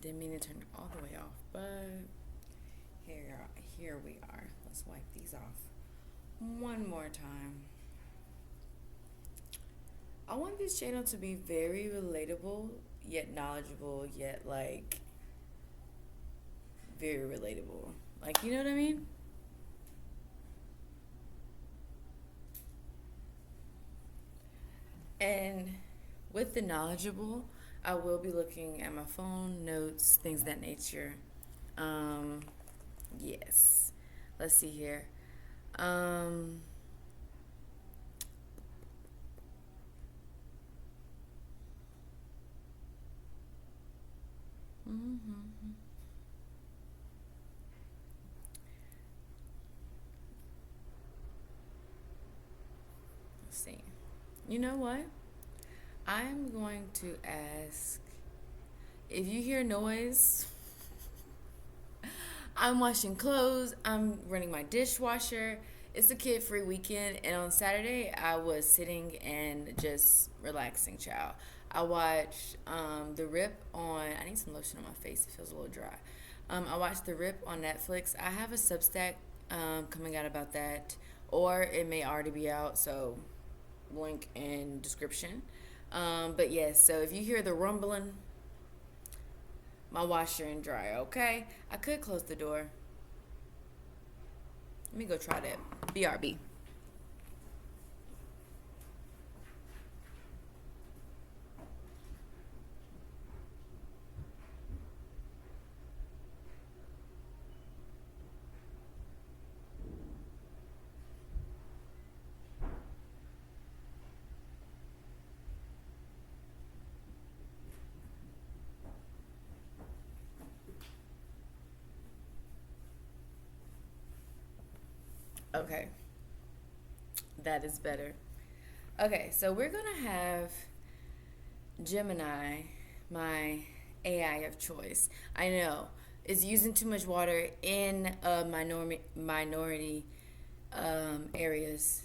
Didn't mean to turn it all the way off, but here we are. Let's wipe these off one more time. I want this channel to be very relatable, yet knowledgeable, yet like very relatable. Like, you know what I mean? And with the knowledgeable, I will be looking at my phone, notes, things of that nature. Yes. Let's see here. Mm-hmm. Let's see. You know what? I'm going to ask if you hear noise. I'm washing clothes. I'm running my dishwasher. It's a kid-free weekend, and on Saturday I was sitting and just relaxing, child. I watched The Rip on. I need some lotion on my face. It feels a little dry. I watched The Rip on Netflix. I have a Substack coming out about that, or it may already be out. So, link in description. But yes, so if you hear the rumbling, my washer and dryer, okay? I could close the door. Let me go try that. BRB. Okay, that is better. Okay, so we're gonna have Gemini, my AI of choice. I know it's using too much water in minority areas.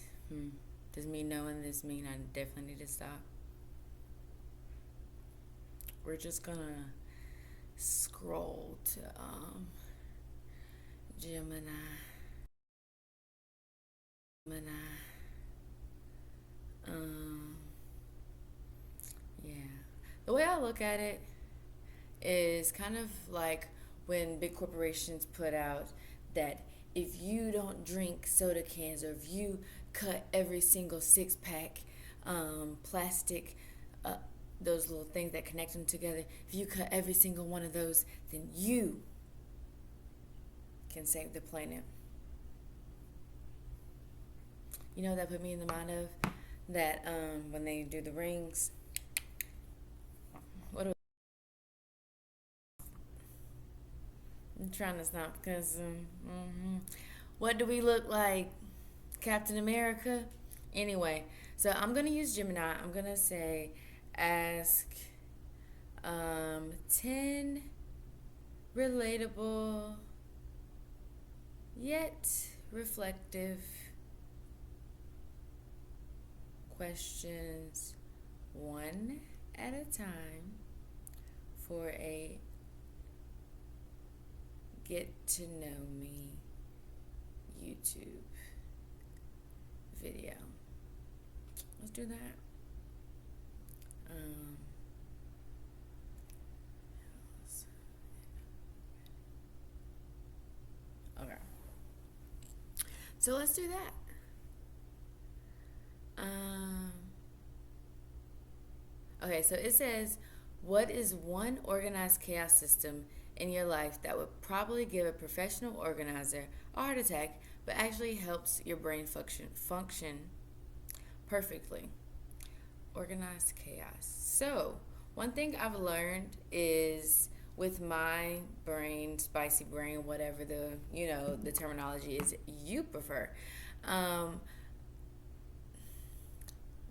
Does me knowing this mean I definitely need to stop? We're just gonna scroll to Gemini. Gemini. Um, yeah. The way I look at it is kind of like when big corporations put out that if you don't drink soda cans or if you cut every single six pack plastic, those little things that connect them together, if you cut every single one of those, then you can save the planet. You know, that put me in the mind of that when they do the rings. What do I'm trying to stop because what do we look like? Captain America? Anyway, so I'm going to use Gemini. I'm going to say ask 10 relatable yet reflective questions one at a time for a get to know me YouTube video. Let's do that. Okay. So let's do that. Okay, so it says, what is one organized chaos system in your life that would probably give a professional organizer a heart attack, but actually helps your brain function perfectly? Organized chaos. So, one thing I've learned is with my brain, spicy brain, whatever the terminology is you prefer.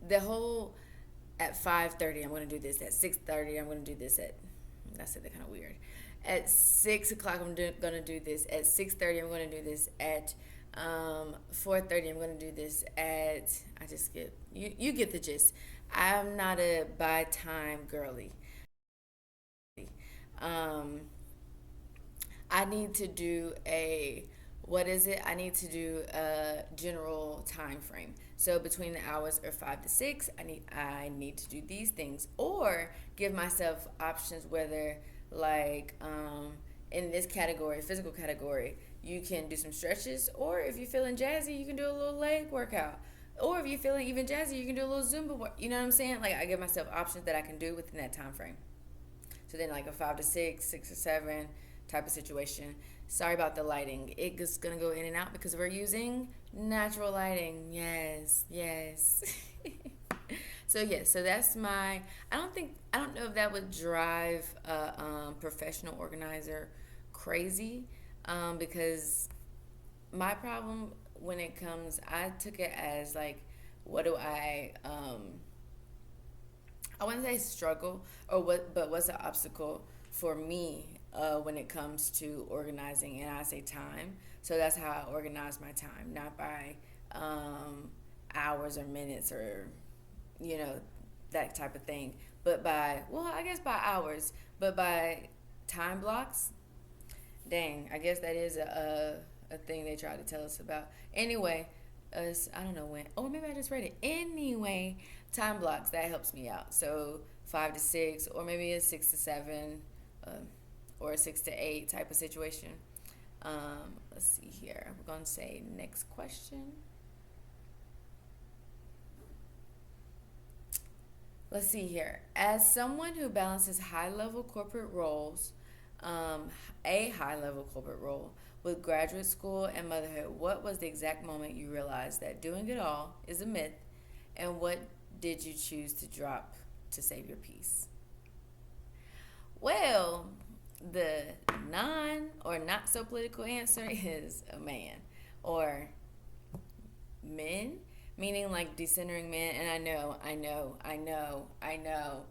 The whole at 5:30 I'm going to do this, at 6:30 I'm going to do this, I said that kind of weird, at 6 o'clock I'm going to do this, at 6:30 I'm going to do this, at 4:30 I'm going to do this, I just get you get the gist. I'm not a by time girly. I need to do I need to do a general time frame. So between the hours of 5 to 6, I need to do these things, or give myself options, whether like in this category, physical category, you can do some stretches, or if you're feeling jazzy, you can do a little leg workout. Or if you're feeling even jazzy, you can do a little Zumba work. You know what I'm saying? Like, I give myself options that I can do within that time frame. So then, like a 5 to 6, 6 to 7 type of situation. Sorry about the lighting. It's gonna go in and out because we're using natural lighting. Yes, yes. So yes, so that's my. I don't know if that would drive a professional organizer crazy, because my problem when it comes, I took it as like, what do I wouldn't say struggle or what, but what's the obstacle for me when it comes to organizing, and I say time. So that's how I organize my time, not by hours or minutes or that type of thing, but by, well, I guess by hours, but by time blocks. Dang, I guess that is a thing they try to tell us about. Anyway, I don't know when. Oh, maybe I just read it. Anyway, time blocks, that helps me out. So 5 to 6, or maybe a 6 to 7, or a 6 to 8 type of situation. Let's see here. We're going to say next question. Let's see here. As someone who balances high-level corporate roles, a high-level corporate role with graduate school and motherhood, what was the exact moment you realized that doing it all is a myth, and what did you choose to drop to save your peace? Well, the non or not so political answer is a man, or men, meaning like decentering men. And I know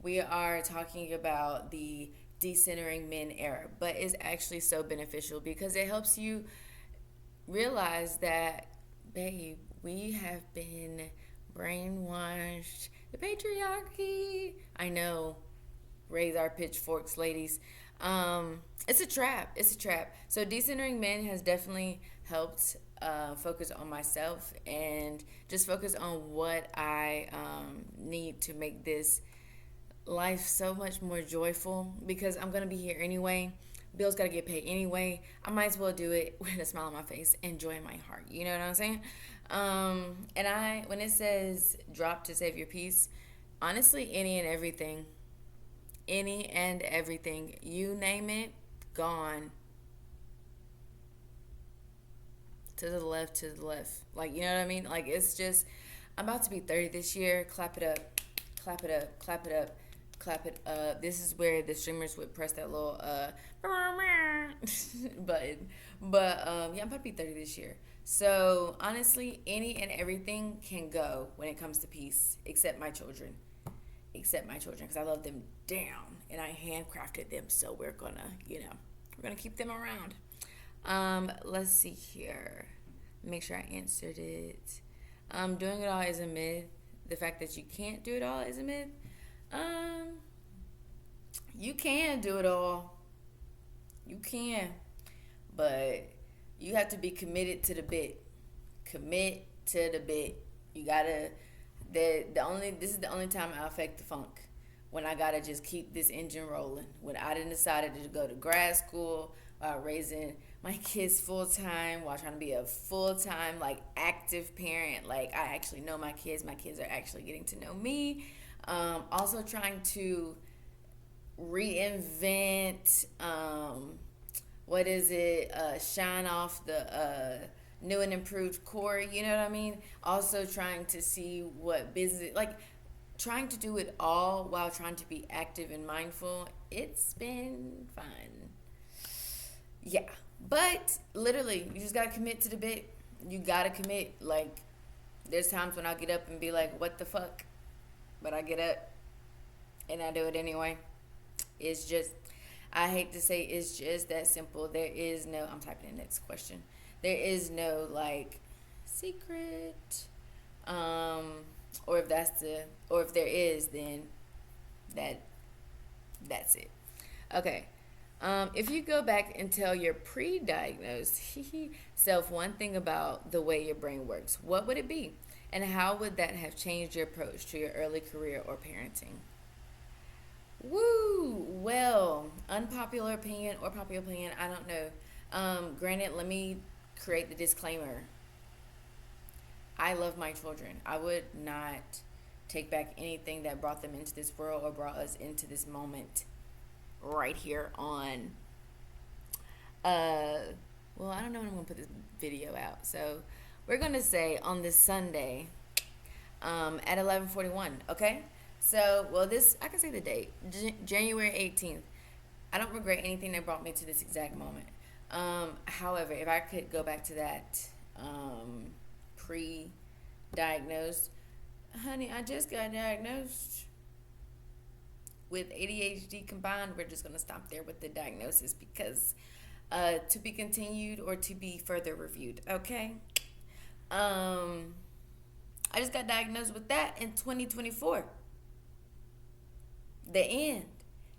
we are talking about the decentering men era, but it's actually so beneficial because it helps you realize that, babe, we have been brainwashed. The patriarchy. I know. Raise our pitchforks, ladies. It's a trap. It's a trap. So decentering men has definitely helped focus on myself and just focus on what I need to make this life so much more joyful, because I'm going to be here anyway. Bills got to get paid anyway. I might as well do it with a smile on my face and joy in my heart. You know what I'm saying? And when it says drop to save your peace, honestly, any and everything, you name it, gone. To the left. Like, you know what I mean? Like, it's just, I'm about to be 30 this year. Clap it up. Clap it up. Clap it up. Clap it up. This is where the streamers would press that little button. But yeah, I'm about to be 30 this year. So honestly, any and everything can go when it comes to peace, except my children. Because I love them down and I handcrafted them. So we're gonna keep them around. Let's see here. Make sure I answered it. Doing it all is a myth. The fact that you can't do it all is a myth. You can do it all. You can. But you have to be committed to the bit. Commit to the bit. You gotta, this is the only time I affect the funk. When I gotta just keep this engine rolling. When I done decided to go to grad school, while raising my kids full time, while trying to be a full time, like, active parent. Like, I actually know my kids. My kids are actually getting to know me. Also trying to reinvent, shine off the new and improved core, you know what I mean? Also trying to see what business, like, trying to do it all while trying to be active and mindful. It's been fun. Yeah. But literally, you just gotta commit to the bit. You gotta commit. Like, there's times when I get up and be like, what the fuck? But I get up and I do it anyway. It's just, I hate to say it's just that simple. There is no, I'm typing in next question. There is no, like, secret. Or if there is, then that's it. Okay. If you go back and tell your pre-diagnosed self one thing about the way your brain works, what would it be? And how would that have changed your approach to your early career or parenting? Woo! Well, unpopular opinion or popular opinion, I don't know. Granted, let me create the disclaimer. I love my children. I would not take back anything that brought them into this world or brought us into this moment right here on well, I don't know when I'm gonna put this video out, so we're gonna say on this Sunday at 11:41. Okay, so well, this I can say the date, January 18th. I don't regret anything that brought me to this exact moment. However, if I could go back to that pre-diagnosed, honey, I just got diagnosed with ADHD combined. We're just going to stop there with the diagnosis because to be continued or to be further reviewed. Okay. I just got diagnosed with that in 2024. The end.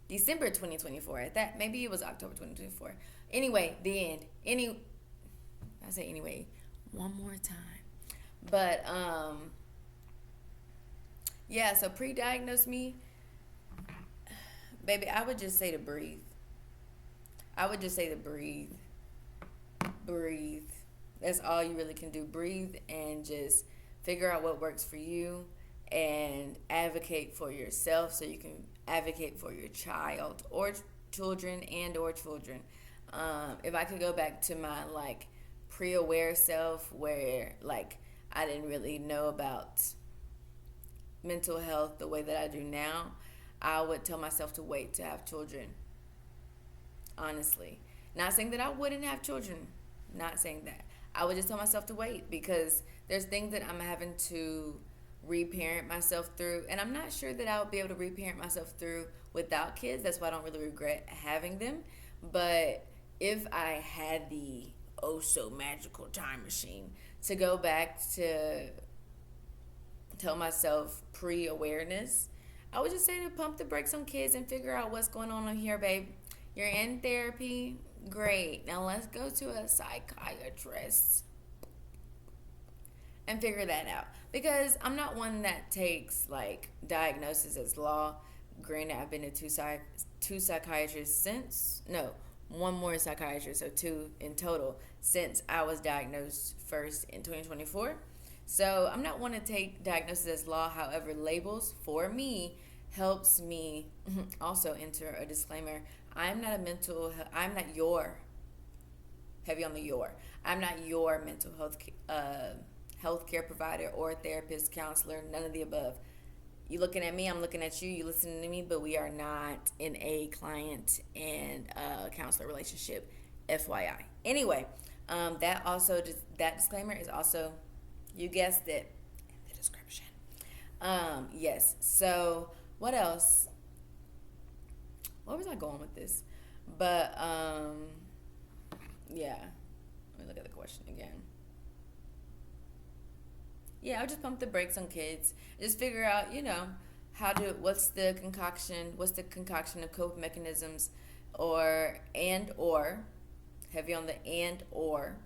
December 2024. At that, maybe it was October 2024. Anyway, the end. I say anyway one more time. But yeah, so pre-diagnosed me, baby, I would just say to breathe. I would just say to breathe. Breathe. That's all you really can do. Breathe and just figure out what works for you and advocate for yourself so you can advocate for your child or children and or children. If I could go back to my like pre-aware self where like I didn't really know about mental health the way that I do now, I would tell myself to wait to have children. Honestly. Not saying that I wouldn't have children. Not saying that. I would just tell myself to wait because there's things that I'm having to reparent myself through, and I'm not sure that I would be able to reparent myself through without kids. That's why I don't really regret having them. But if I had the oh so magical time machine to go back to tell myself pre-awareness, I would just say to pump the brakes on kids and figure out what's going on here, babe. You're in therapy, great. Now let's go to a psychiatrist and figure that out. Because I'm not one that takes like diagnosis as law. Granted, I've been to two psychiatrists since, no, one more psychiatrist, so two in total since I was diagnosed first in 2024. So I'm not one to take diagnosis as law. However, labels for me helps me also enter a disclaimer. I'm not your, heavy on the your. I'm not your mental health healthcare provider or therapist, counselor, none of the above. You looking at me, I'm looking at you, you listening to me, but we are not in a client and counselor relationship, FYI. Anyway, that disclaimer is also, you guessed it, in the description. Yes, so what else? Where was I going with this? But, yeah. Let me look at the question again. Yeah, I'll just pump the brakes on kids. Just figure out, what's the concoction of coping mechanisms or heavy on the and or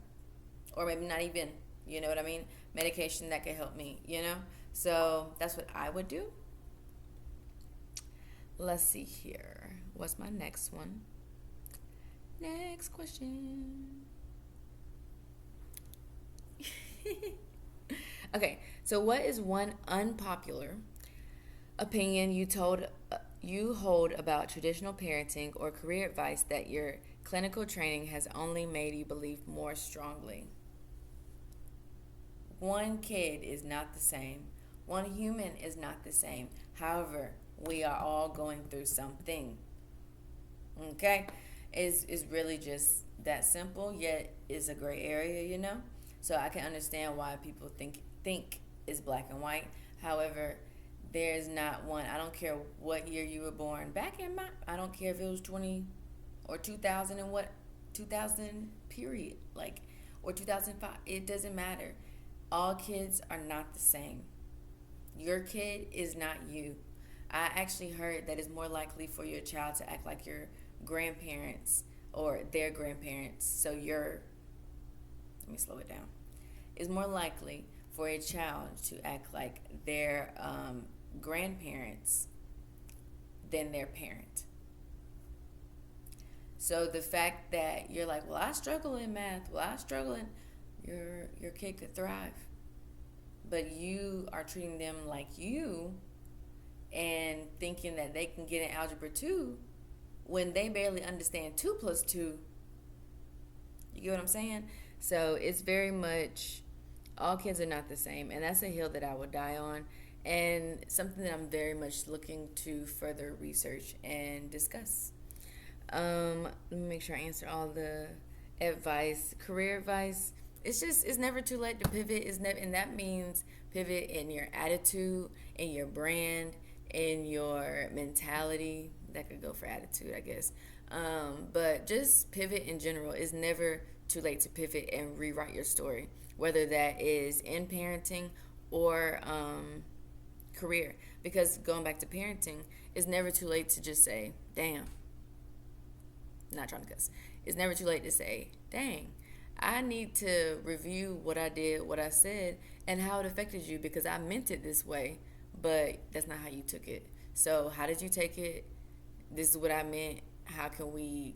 maybe not even, you know what I mean? Medication that can help me, So that's what I would do. Let's see here. What's my next one? Next question. Okay, so what is one unpopular opinion you hold about traditional parenting or career advice that your clinical training has only made you believe more strongly? One kid is not the same. One human is not the same. However, we are all going through something. Okay? It's really just that simple, yet is a gray area, So I can understand why people think it's black and white. However, there's not one. I don't care what year you were born. I don't care if it was 20 or 2000 and 2000 period, or 2005. It doesn't matter. All kids are not the same. Your kid is not you. I actually heard that it's more likely for your child to act like your grandparents or their grandparents. So let me slow it down. It's more likely for a child to act like their grandparents than their parent. So the fact that you're like, well, I struggle in math, well, I struggle in, your kid could thrive. But you are treating them like you and thinking that they can get in algebra 2 when they barely understand 2 plus 2. You get what I'm saying? So it's very much, all kids are not the same. And that's a hill that I would die on. And something that I'm very much looking to further research and discuss. Let me make sure I answer all the advice. Career advice. It's never too late to pivot. And that means pivot in your attitude, in your brand, in your mentality. That could go for attitude, I guess. But just pivot in general. It's never too late to pivot and rewrite your story, whether that is in parenting or career. Because going back to parenting, it's never too late to just say, damn. Not trying to cuss. It's never too late to say, dang, I need to review what I did, what I said, and how it affected you, because I meant it this way, but that's not how you took it. So how did you take it? This is what I meant. How can we,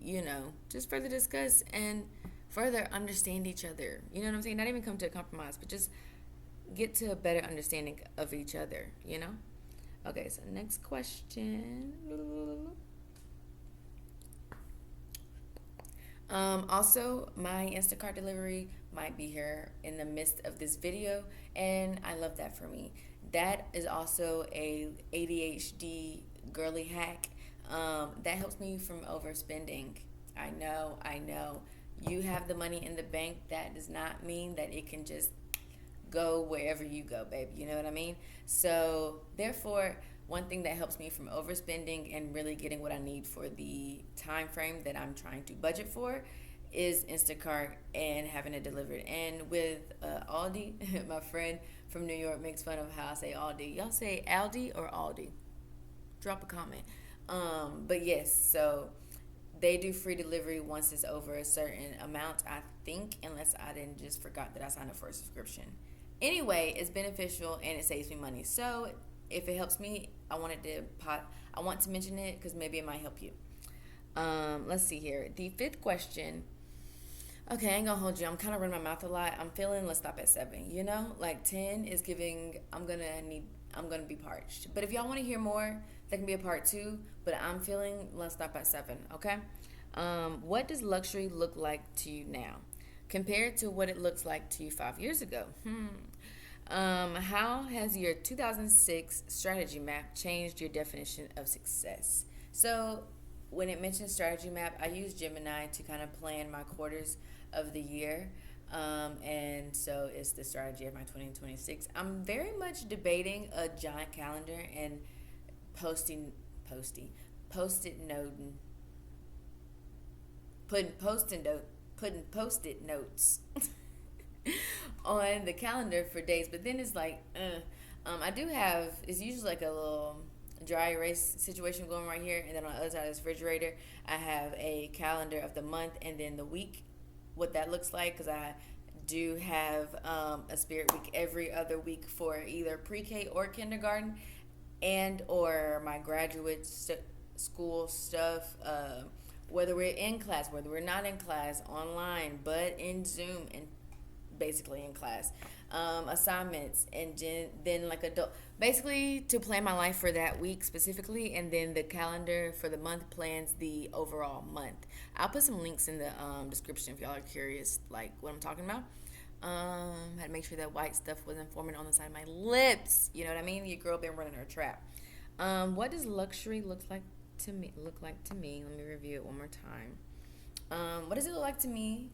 just further discuss and further understand each other? You know what I'm saying? Not even come to a compromise, but just get to a better understanding of each other, Okay, so next question. Also, my Instacart delivery might be here in the midst of this video, and I love that for me. That is also a ADHD girly hack that helps me from overspending. I know. You have the money in the bank. That does not mean that it can just go wherever you go, baby. You know what I mean? So, therefore, one thing that helps me from overspending and really getting what I need for the time frame that I'm trying to budget for is Instacart and having it delivered. And with Aldi, my friend from New York makes fun of how I say Aldi. Y'all say Aldi or Aldi? Drop a comment. But yes, so they do free delivery once it's over a certain amount, I think, unless I didn't just forgot that I signed up for a subscription. Anyway, it's beneficial and it saves me money. So if it helps me, I want to mention it because maybe it might help you. Let's see here. The 5th question. Okay, I ain't gonna hold you. I'm kind of running my mouth a lot. I'm feeling, let's stop at 7. Like 10 is giving, I'm gonna be parched. But if y'all want to hear more, that can be a part 2. But I'm feeling, let's stop at 7. Okay. What does luxury look like to you now, compared to what it looks like to you 5 years ago? How has your 2006 strategy map changed your definition of success? So when it mentions strategy map, I use Gemini to kind of plan my quarters of the year. And so it's the strategy of my 2026. I'm very much debating a giant calendar and putting post-it notes on the calendar for days, but then it's like, I do have, it's usually like a little dry erase situation going right here, and then on the other side of this refrigerator, I have a calendar of the month and then the week, what that looks like, because I do have a spirit week every other week for either pre-K or kindergarten, and or my graduate school stuff, whether we're in class, whether we're not in class, online, but in Zoom, and basically in class, assignments, and then like adult, basically to plan my life for that week specifically, and then the calendar for the month plans the overall month. I'll put some links in the description if y'all are curious, like what I'm talking about. Had to make sure that white stuff wasn't forming on the side of my lips. You know what I mean? Your girl been running her trap. What does luxury look like to me? Let me review it one more time. What does it look like to me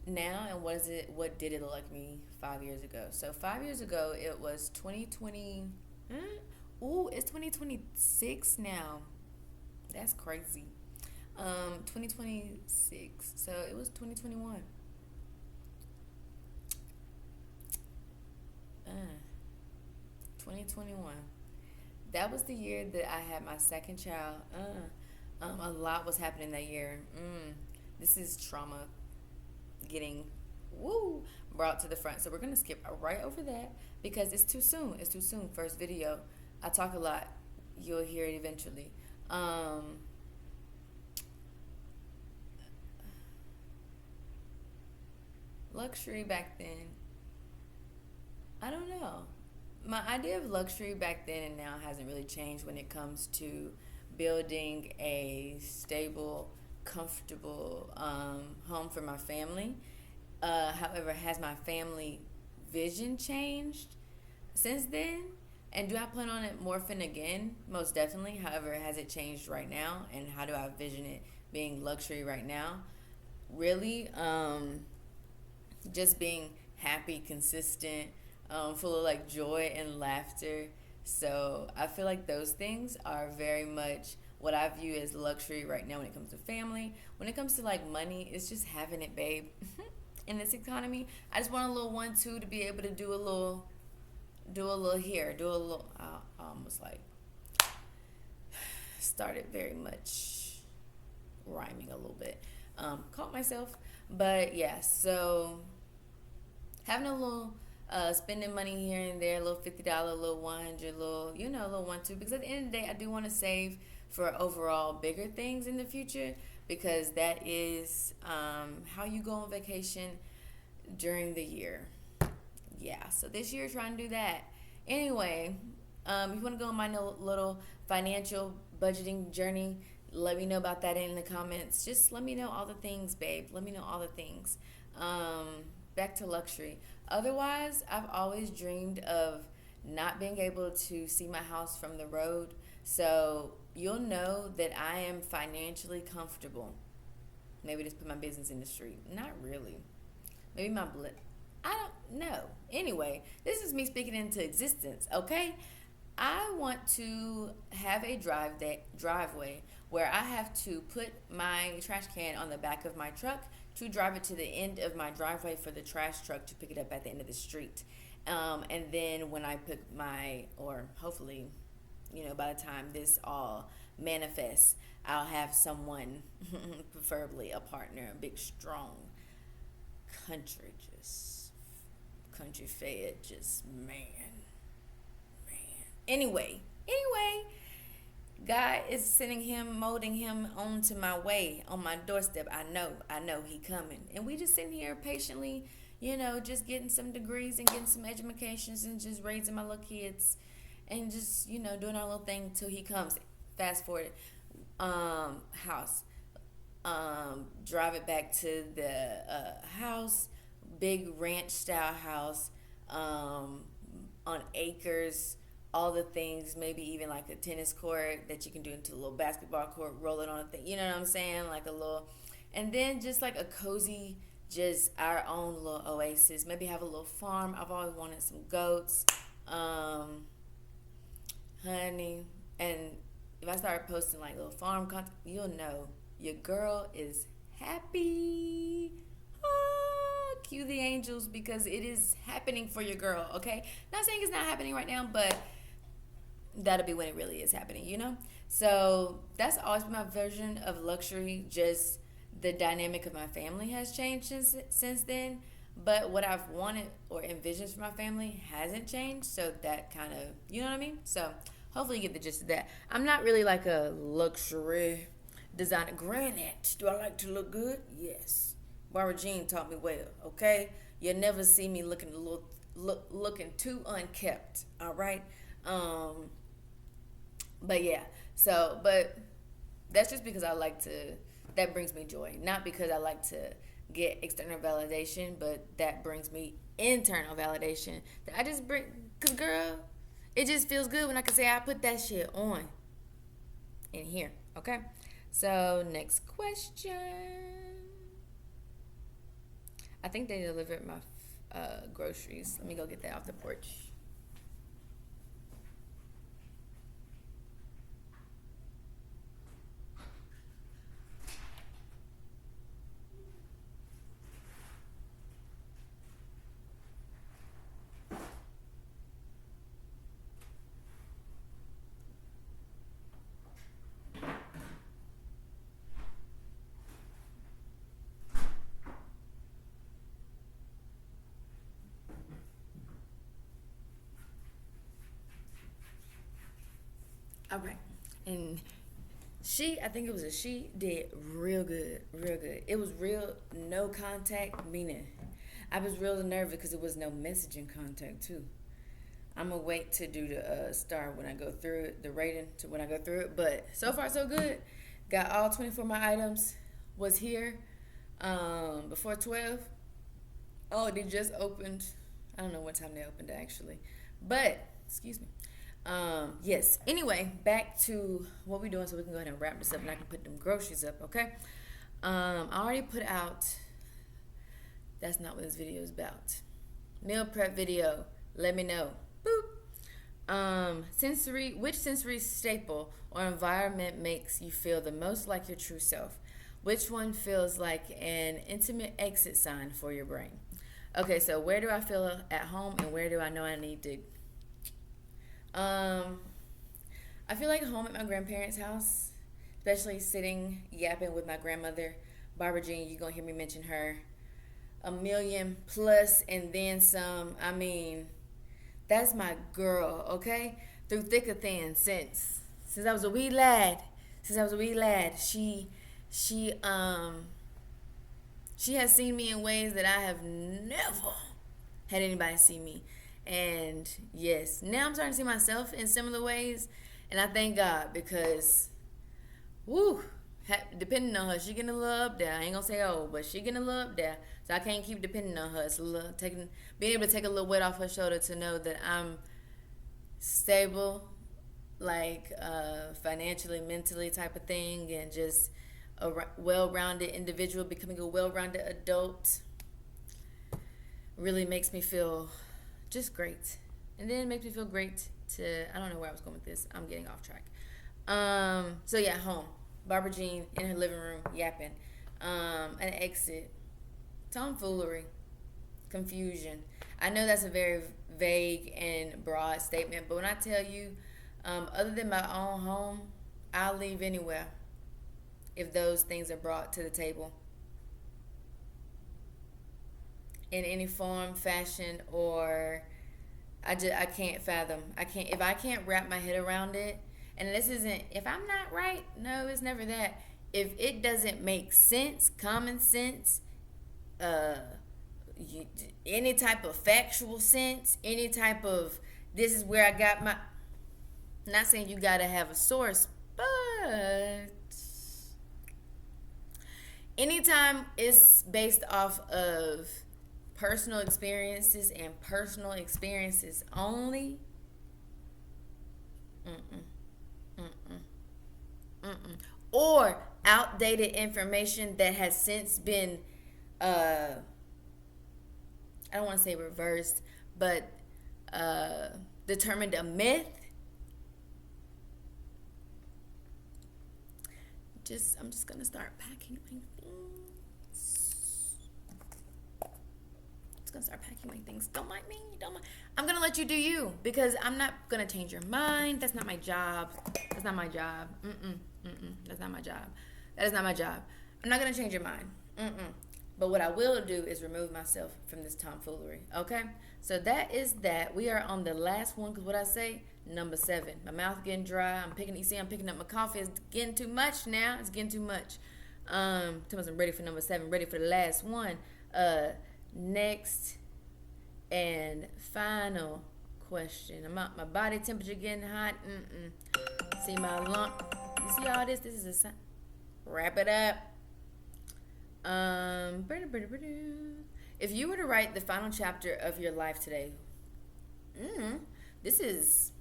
now, and what did it look like to me 5 years ago? So 5 years ago, it was 2020. It's 2026 now. That's crazy. 2026. So it was 2021. 2021. That was the year that I had my second child. A lot was happening that year. This is trauma getting brought to the front. So we're gonna skip right over that because it's too soon. It's too soon. First video. I talk a lot. You'll hear it eventually. Luxury back then. I don't know. My idea of luxury back then and now hasn't really changed when it comes to building a stable, comfortable home for my family. However, has my family vision changed since then? And do I plan on it morphing again? Most definitely. However, has it changed right now? And how do I vision it being luxury right now? Really, just being happy, consistent, full of like joy and laughter. So I feel like those things are very much what I view as luxury right now when it comes to family. When it comes to like money, it's just having it, babe. In this economy, I just want a little 1-2 to be able to do a little here, do a little. I almost like started very much rhyming a little bit. Caught myself, but yeah. So having a little spending money here and there, a little $50, a little 100, little a little 1-2. Because at the end of the day, I do want to save for overall bigger things in the future, because that is how you go on vacation during the year. Yeah, so this year trying to do that. Anyway, if you want to go on my little financial budgeting journey, let me know about that in the comments. Just let me know all the things, babe. Let me know all the things. Back to luxury. Otherwise, I've always dreamed of not being able to see my house from the road. So you'll know that I am financially comfortable. Maybe just put my business in the street. Not really. Maybe my I don't know. Anyway, this is me speaking into existence, okay? I want to have a driveway where I have to put my trash can on the back of my truck to drive it to the end of my driveway for the trash truck to pick it up at the end of the street. And then when I put or hopefully, by the time this all manifests, I'll have someone, preferably a partner, a big, strong country fed, just man. Anyway, God is molding him onto my way, on my doorstep. I know he coming. And we just sitting here patiently, just getting some degrees and getting some educations and just raising my little kids and just, doing our little thing till he comes. Fast forward, house. Drive it back to the house, big ranch style house, on acres, all the things, maybe even like a tennis court that you can do into a little basketball court, roll it on a thing, you know what I'm saying? Like a little, and then just like a cozy, just our own little oasis. Maybe have a little farm. I've always wanted some goats, honey, and if I start posting like little farm content, you'll know your girl is happy. Cue the angels, because it is happening for your girl, okay? Not saying it's not happening right now, but that'll be when it really is happening, So that's always been my version of luxury. Just the dynamic of my family has changed since then. But what I've wanted or envisioned for my family hasn't changed. So that kind of, you know what I mean? So hopefully you get the gist of that. I'm not really like a luxury designer. Granted, do I like to look good? Yes. Barbara Jean taught me well, okay? You'll never see me looking looking too unkept, all right? But yeah, but that's just because that brings me joy. Not because I like to get external validation, but that brings me internal validation. That I just because girl, it just feels good when I can say I put that shit on in here, okay? So next question. I think they delivered my groceries. Let me go get that off the porch. All right. And I think it was she, did real good, real good. It was real, no contact, meaning I was real nervous because it was no messaging contact, too. I'm going to wait to do the star when I go through it, the rating to when I go through it. But so far, so good. Got all 24 of my items. Was here before 12. Oh, they just opened. I don't know what time they opened, actually. But, excuse me. Yes. Anyway, back to what we're doing so we can go ahead and wrap this up and I can put them groceries up, okay? I already put out, that's not what this video is about. Meal prep video. Let me know. Boop. Which sensory staple or environment makes you feel the most like your true self? Which one feels like an intimate exit sign for your brain? Okay, so where do I feel at home and where do I know I need to? I feel like home at my grandparents' house, especially sitting, yapping with my grandmother, Barbara Jean. You're going to hear me mention her a million plus and then some. I mean, that's my girl, okay? Through thick or thin, since I was a wee lad. She has seen me in ways that I have never had anybody see me. And yes, now I'm starting to see myself in similar ways. And I thank God because, depending on her, she getting a little up there. I ain't gonna say old, but she getting a little up there. So I can't keep depending on her. It's being able to take a little weight off her shoulder to know that I'm stable, like financially, mentally type of thing, and just a well-rounded individual, becoming a well-rounded adult really makes me feel just great. And then it makes me feel great I don't know where I was going with this. I'm getting off track. So yeah, home. Barbara Jean in her living room, yapping. An exit. Tomfoolery. Confusion. I know that's a very vague and broad statement, but when I tell you, other than my own home, I'll leave anywhere if those things are brought to the table in any form, fashion, or I can't fathom. If I can't wrap my head around it, and this isn't, if I'm not right, no, it's never that. If it doesn't make sense, common sense, any type of factual sense, any type of, this is where I got my, not saying you gotta have a source, but anytime it's based off of personal experiences and personal experiences only, or outdated information that has since been, I don't want to say reversed, but determined a myth. I'm just gonna start packing my things. Don't mind me. I'm gonna let you do you because I'm not gonna change your mind. That's not my job. That's not my job. That's not my job. That is not my job. I'm not gonna change your mind. But what I will do is remove myself from this tomfoolery. Okay? So that is that. We are on the last one because what I say, number 7. My mouth getting dry. I'm picking up my coffee. It's getting too much now. It's getting too much. I'm ready for number 7. Ready for the last one. Next and final question. My body temperature getting hot. See my lump. You see all this? This is a sign. Wrap it up. If you were to write the final chapter of your life today, this is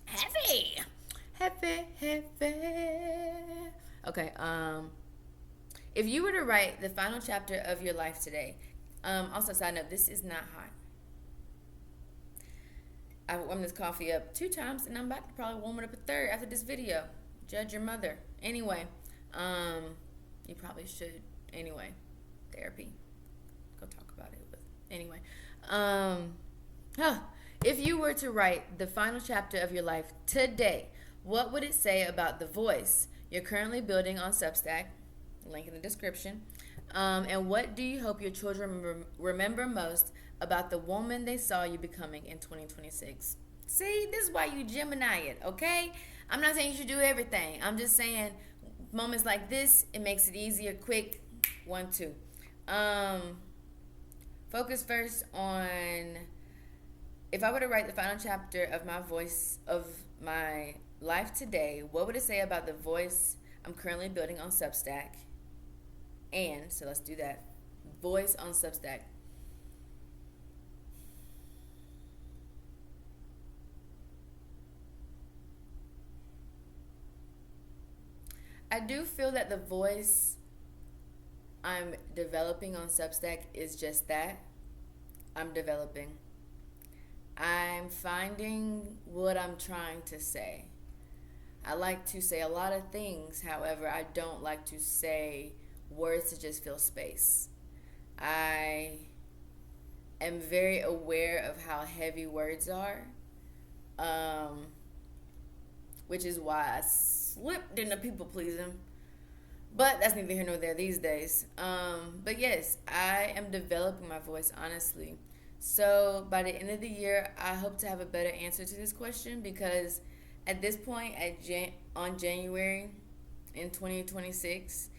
heavy. Okay. If you were to write the final chapter of your life today, also side note, this is not hot. I warmed this coffee up 2 times, and I'm about to probably warm it up a 3rd after this video. Judge your mother. Anyway, you probably should. Anyway, therapy. Go talk about it. Anyway, if you were to write the final chapter of your life today, what would it say about the voice you're currently building on Substack? Link in the description. And what do you hope your children remember most about the woman they saw you becoming in 2026? See, this is why you Gemini it, okay? I'm not saying you should do everything. I'm just saying moments like this, it makes it easier, quick. 1, 2. Focus first on, if I were to write the final chapter of my voice of my life today, what would it say about the voice I'm currently building on Substack? And, so let's do that. Voice on Substack. I do feel that the voice I'm developing on Substack is just that. I'm developing. I'm finding what I'm trying to say. I like to say a lot of things, however, I don't like to say words to just fill space. I am very aware of how heavy words are, which is why I slipped into people pleasing. But that's neither here nor there these days. But yes, I am developing my voice, honestly. So by the end of the year, I hope to have a better answer to this question, because at this point, on January in 2026,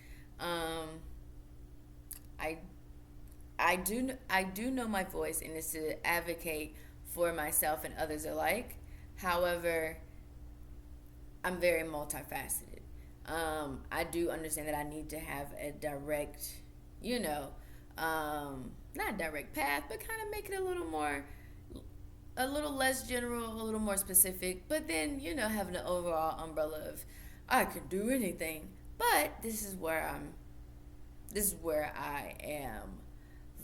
I do know my voice, and it's to advocate for myself and others alike. However, I'm very multifaceted. I do understand that I need to have a direct, not direct path, but kind of make it a little less general, a little more specific, but then, having an overall umbrella of, I can do anything. But this is where I am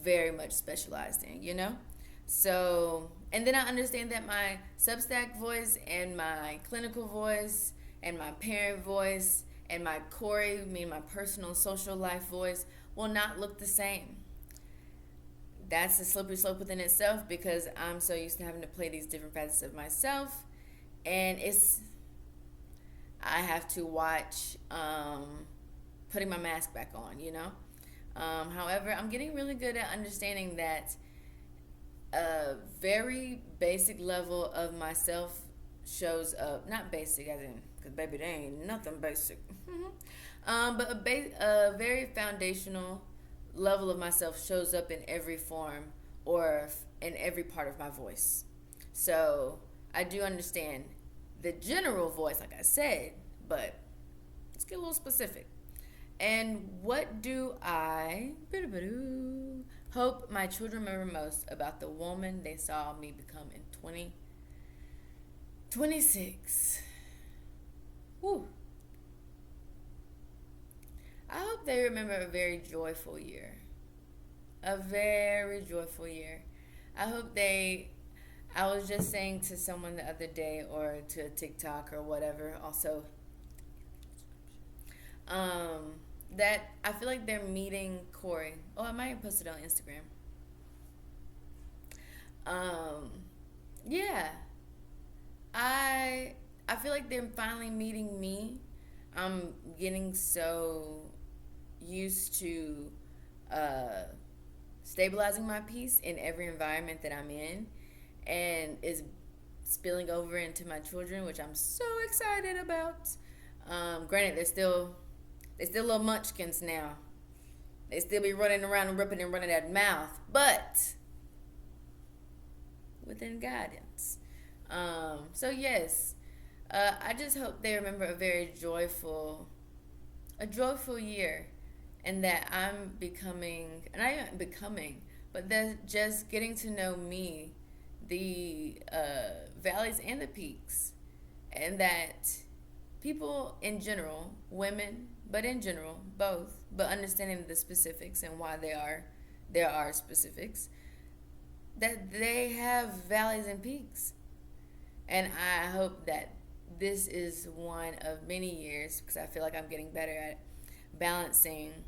very much specialized in. So, and then I understand that my Substack voice and my clinical voice and my parent voice and my Corey, my personal social life voice, will not look the same. That's a slippery slope within itself, because I'm so used to having to play these different facets of myself, and I have to watch putting my mask back on, However, I'm getting really good at understanding that a very basic level of myself shows up, not basic as in, because baby, there ain't nothing basic, but a very foundational level of myself shows up in every form or in every part of my voice. So I do understand the general voice, like I said, but let's get a little specific. And what do I hope my children remember most about the woman they saw me become in 2026? Woo. I hope they remember a very joyful year. A very joyful year. I was just saying to someone the other day, or to a TikTok or whatever, also, that I feel like they're meeting Corey. Oh, I might post it on Instagram. Yeah. I feel like they're finally meeting me. I'm getting so used to stabilizing my peace in every environment that I'm in, and is spilling over into my children, which I'm so excited about. Granted, they're still little munchkins now. They still be running around and ripping and running that mouth, but within guidance. So yes, I just hope they remember a very joyful year, and that I'm becoming, and I am becoming, but they're just getting to know me, the valleys and the peaks, and that people in general, women, but in general, both, but understanding the specifics and why there are specifics, that they have valleys and peaks. And I hope that this is one of many years, because I feel like I'm getting better at balancing,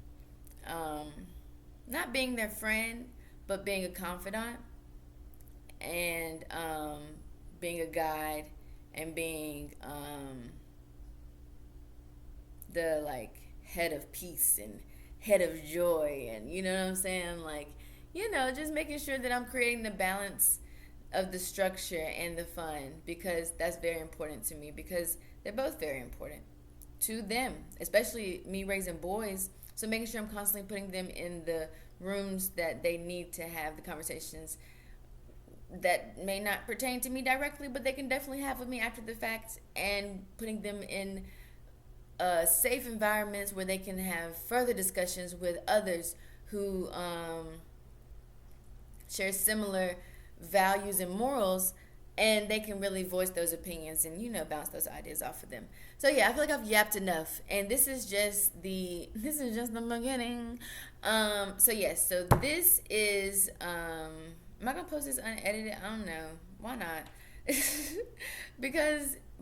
not being their friend, but being a confidant, and being a guide, and being the head of peace and head of joy, and you know what I'm saying, just making sure that I'm creating the balance of the structure and the fun, because that's very important to me, because they're both very important to them, especially me raising boys. So making sure I'm constantly putting them in the rooms that they need to have the conversations that may not pertain to me directly, but they can definitely have with me after the fact, and putting them in safe environments where they can have further discussions with others who share similar values and morals, and they can really voice those opinions and, bounce those ideas off of them. So yeah, I feel like I've yapped enough, and this is just the beginning. So yes, so this is am I gonna post this unedited? I don't know. Why not?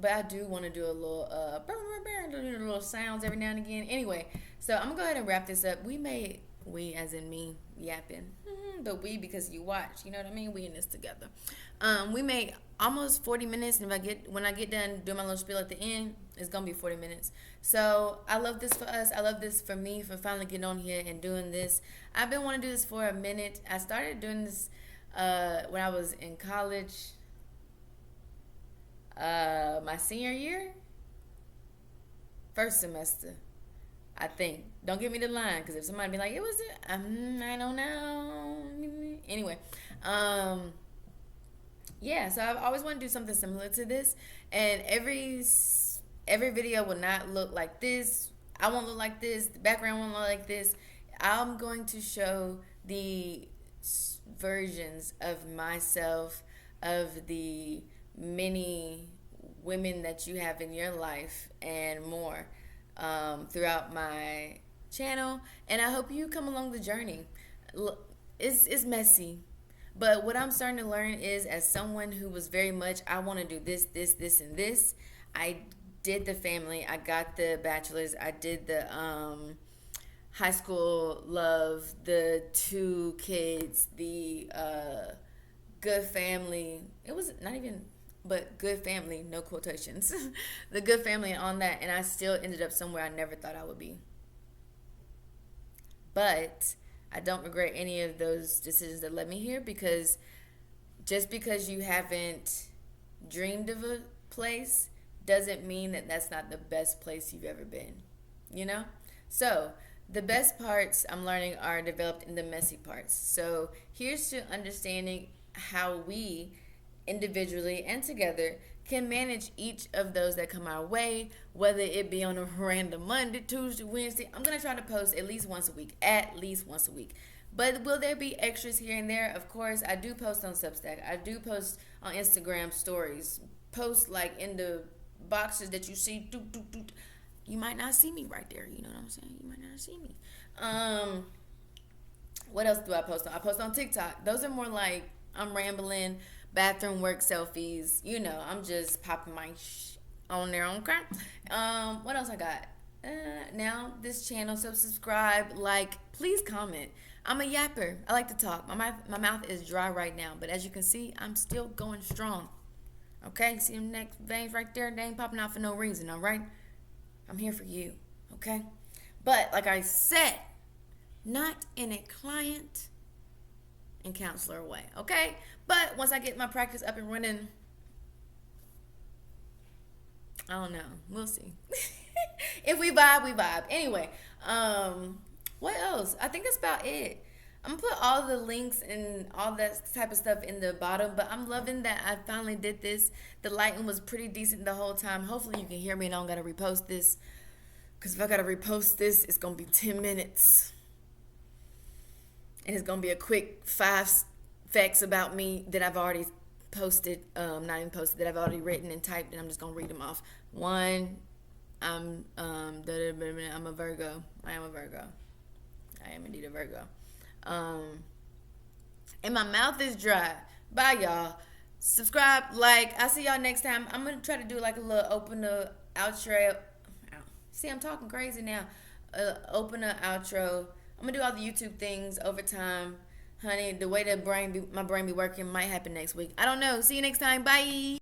But I do want to do a little sounds every now and again. Anyway, so I'm gonna go ahead and wrap this up. We as in me yapping, but we because you watch, you know what I mean? We in this together. We made almost 40 minutes, and when I get done doing my little spiel at the end, it's gonna be 40 minutes. So I love this for us. I love this for me, for finally getting on here and doing this. I've been wanting to do this for a minute. I started doing this when I was in college, my senior year, first semester, I think. Don't give me the line, because if somebody be like, it was it, I don't know. Anyway, yeah, so I've always wanted to do something similar to this, and every video will not look like this. I won't look like this. The background won't look like this. I'm going to show the versions of myself, of the many women that you have in your life and more, throughout my channel, and I hope you come along the journey. It's messy, but what I'm starting to learn is, as someone who was very much, I want to do this, and this, I did the family, I got the bachelor's, I did the high school love, the 2 kids, the good family. It was not even, but good family, no quotations. The good family on that, and I still ended up somewhere I never thought I would be. But I don't regret any of those decisions that led me here, because just because you haven't dreamed of a place doesn't mean that that's not the best place you've ever been, So the best parts I'm learning are developed in the messy parts. So here's to understanding how we individually and together can manage each of those that come our way, whether it be on a random Monday, Tuesday, Wednesday. I'm going to try to post at least once a week. But will there be extras here and there? Of course. I do post on Substack. I do post on Instagram stories. Post like in the boxes that you see. You might not see me right there. You know what I'm saying? You might not see me. What else do I post on? I post on TikTok. Those are more like I'm rambling, bathroom work selfies. I'm just popping my on there, okay? What else I got? Now this channel, so subscribe, like, please comment. I'm a yapper. I like to talk. My mouth is dry right now, but as you can see, I'm still going strong. Okay? See them neck veins right there? They ain't popping out for no reason, all right? I'm here for you, okay? But like I said, not in a client and counselor way, okay? But once I get my practice up and running, I don't know. We'll see. If we vibe, we vibe. Anyway, what else? I think that's about it. I'm going to put all the links and all that type of stuff in the bottom, but I'm loving that I finally did this. The lighting was pretty decent the whole time. Hopefully you can hear me and I don't got to repost this, because if I got to repost this, it's going to be 10 minutes. And it's going to be a quick 5 facts about me that I've already posted, not even posted, that I've already written and typed, and I'm just going to read them off. 1, I'm a Virgo. I am a Virgo. I am indeed a Virgo. And my mouth is dry. Bye, y'all. Subscribe, like. I'll see y'all next time. I'm going to try to do like a little opener, outro. See, I'm talking crazy now. Opener, outro. I'm going to do all the YouTube things over time. Honey, the way my brain be working might happen next week. I don't know. See you next time. Bye.